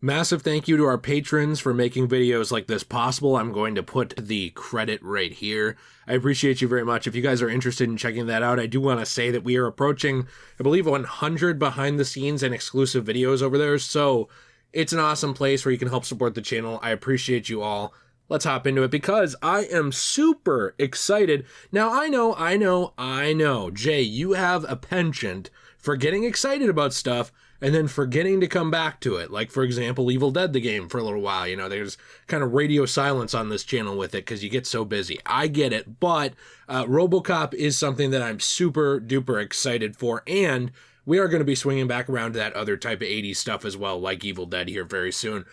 Massive thank you to our patrons for making videos like this possible. I'm going to put the credit right here. I appreciate you very much. If you guys are interested in checking that out, I do want to say that we are approaching, I believe, 100 behind the scenes and exclusive videos over there. So it's an awesome place where you can help support the channel. I appreciate you all. Let's hop into it because I am super excited. Now, I know, Jay, you have a penchant for getting excited about stuff and then forgetting to come back to it. Like, for example, Evil Dead, the game, for a little while. You know, there's kind of radio silence on this channel with it because you get so busy. I get it, but Robocop is something that I'm super duper excited for, and we are going to be swinging back around to that other type of 80s stuff as well, like Evil Dead here very soon.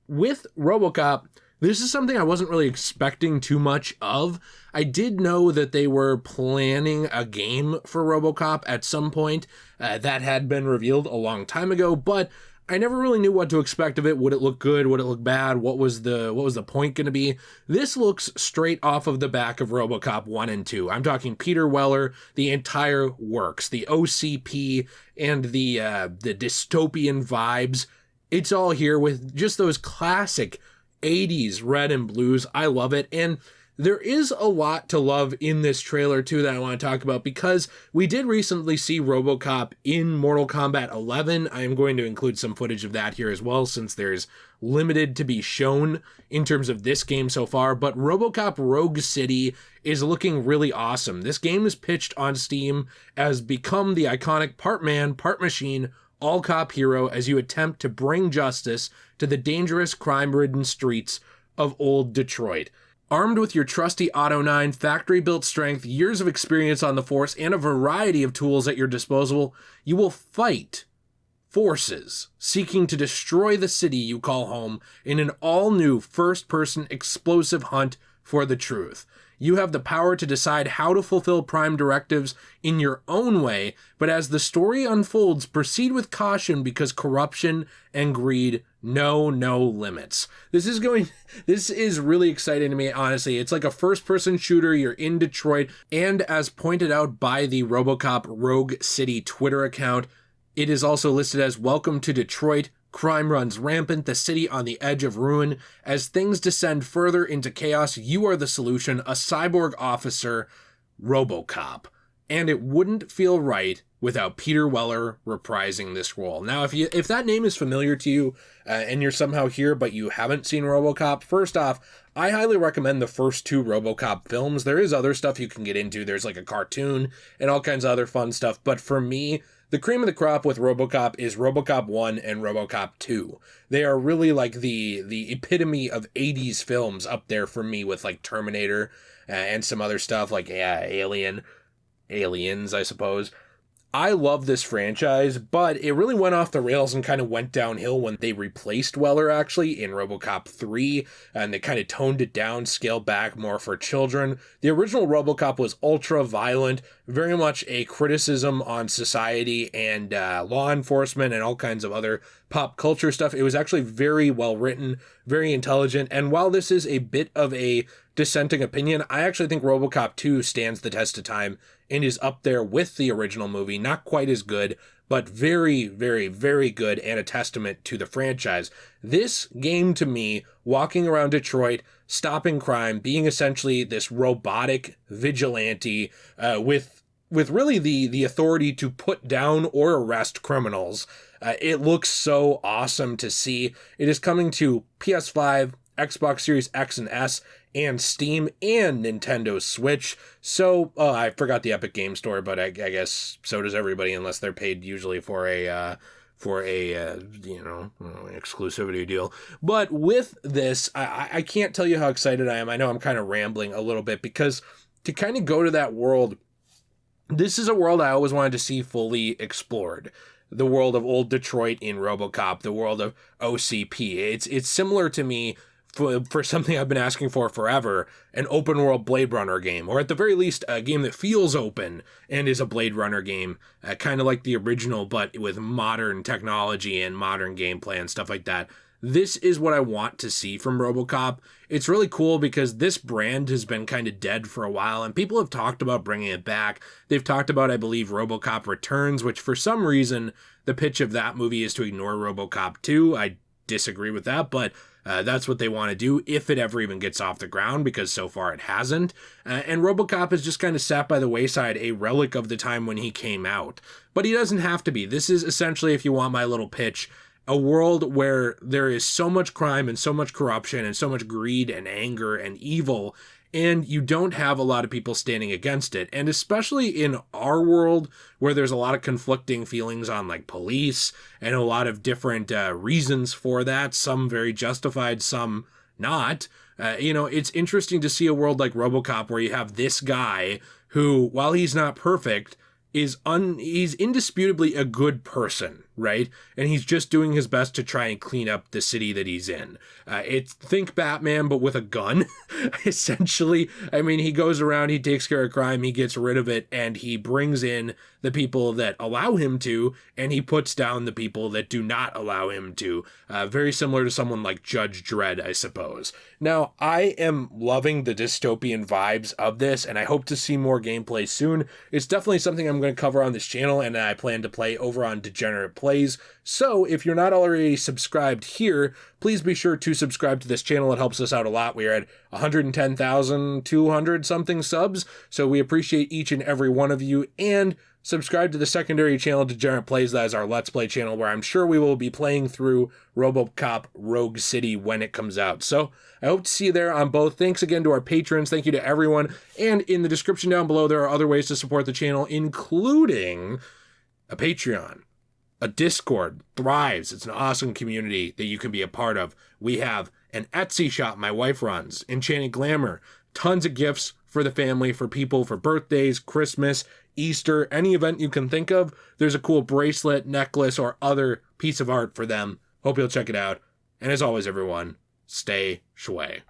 With Robocop, this is something I wasn't really expecting too much of. I did know that they were planning a game for Robocop at some point. That had been revealed a long time ago, but I never really knew what to expect of it. Would it look good? Would it look bad? What was the point going to be? This looks straight off of the back of Robocop 1 and 2. I'm talking Peter Weller, the entire works, the OCP, and the dystopian vibes. It's all here with just those classic 80s red and blues. I love it. And there is a lot to love in this trailer too that I want to talk about because we did recently see Robocop in Mortal Kombat 11. I am going to include some footage of that here as well since there's limited to be shown in terms of this game so far, but Robocop Rogue City is looking really awesome. This game is pitched on Steam as become the iconic part man, part machine, all-cop hero as you attempt to bring justice to the dangerous, crime-ridden streets of old Detroit. Armed with your trusty Auto 9 factory-built strength, years of experience on the force, and a variety of tools at your disposal, you will fight forces seeking to destroy the city you call home in an all-new first-person explosive hunt for the truth. You have the power to decide how to fulfill Prime directives in your own way, but as the story unfolds, proceed with caution because corruption and greed know no limits. This is really exciting to me, honestly. It's like a first-person shooter. You're in Detroit, and as pointed out by the Robocop Rogue City Twitter account, it is also listed as Welcome to Detroit. Crime runs rampant, the city on the edge of ruin. As things descend further into chaos, you are the solution, a cyborg officer, Robocop. And it wouldn't feel right without Peter Weller reprising this role. Now, if that name is familiar to you, and you're somehow here but you haven't seen Robocop, first off, I highly recommend the first two Robocop films. There is other stuff you can get into. There's like a cartoon and all kinds of other fun stuff, but for me, the cream of the crop with Robocop is Robocop 1 and Robocop 2. They are really like the epitome of 80s films up there for me with like Terminator and some other stuff like Aliens, I suppose. I love this franchise, but it really went off the rails and kind of went downhill when they replaced Weller actually in Robocop 3, and they kind of toned it down, scaled back more for children. The original Robocop was ultra violent, very much a criticism on society and law enforcement and all kinds of other pop culture stuff. It was actually very well written, very intelligent, and while this is a bit of a dissenting opinion, I actually think Robocop 2 stands the test of time and is up there with the original movie. Not quite as good, but very, very, very good and a testament to the franchise. This game, to me, walking around Detroit, stopping crime, being essentially this robotic vigilante with really the authority to put down or arrest criminals. It looks so awesome to see. It is coming to PS5, Xbox Series X and S, and Steam and Nintendo Switch. So, I forgot the Epic Game Store, but I guess so does everybody unless they're paid usually for a exclusivity deal. But with this, I can't tell you how excited I am. I know I'm kind of rambling a little bit because to kind of go to that world, this is a world I always wanted to see fully explored. The world of old Detroit in Robocop, the world of OCP. It's similar to me for something I've been asking for forever, an open world Blade Runner game, or at the very least a game that feels open and is a Blade Runner game, kind of like the original, but with modern technology and modern gameplay and stuff like that. This is what I want to see from Robocop. It's really cool because this brand has been kind of dead for a while, and people have talked about bringing it back. They've talked about, I believe, Robocop Returns, which for some reason, the pitch of that movie is to ignore Robocop 2. I disagree with that, but that's what they want to do if it ever even gets off the ground, because so far it hasn't. And Robocop is just kind of sat by the wayside, a relic of the time when he came out. But he doesn't have to be. This is essentially, if you want my little pitch, a world where there is so much crime and so much corruption and so much greed and anger and evil, and you don't have a lot of people standing against it. And especially in our world, where there's a lot of conflicting feelings on like police and a lot of different reasons for that, some very justified, some not. It's interesting to see a world like Robocop where you have this guy who, while he's not perfect, he's indisputably a good person, right? And he's just doing his best to try and clean up the city that he's in. Think Batman, but with a gun, essentially. I mean, he goes around, he takes care of crime, he gets rid of it, and he brings in the people that allow him to, and he puts down the people that do not allow him to. Very similar to someone like Judge Dredd, I suppose. Now, I am loving the dystopian vibes of this, and I hope to see more gameplay soon. It's definitely something I'm going to cover on this channel, and I plan to play over on Degenerate Plays. So if you're not already subscribed here, please be sure to subscribe to this channel. It helps us out a lot. We are at 110,200 something subs, so we appreciate each and every one of you. And subscribe to the secondary channel, Degenerate Plays. That is our Let's Play channel, where I'm sure we will be playing through Robocop Rogue City when it comes out. So I hope to see you there on both. Thanks again to our patrons. Thank you to everyone. And in the description down below, there are other ways to support the channel, including a Patreon. A Discord thrives. It's an awesome community that you can be a part of. We have an Etsy shop my wife runs, Enchanted Glamor, tons of gifts for the family, for people, for birthdays, Christmas, Easter, any event you can think of. There's a cool bracelet, necklace, or other piece of art for them. Hope you'll check it out. And as always, everyone, stay shway.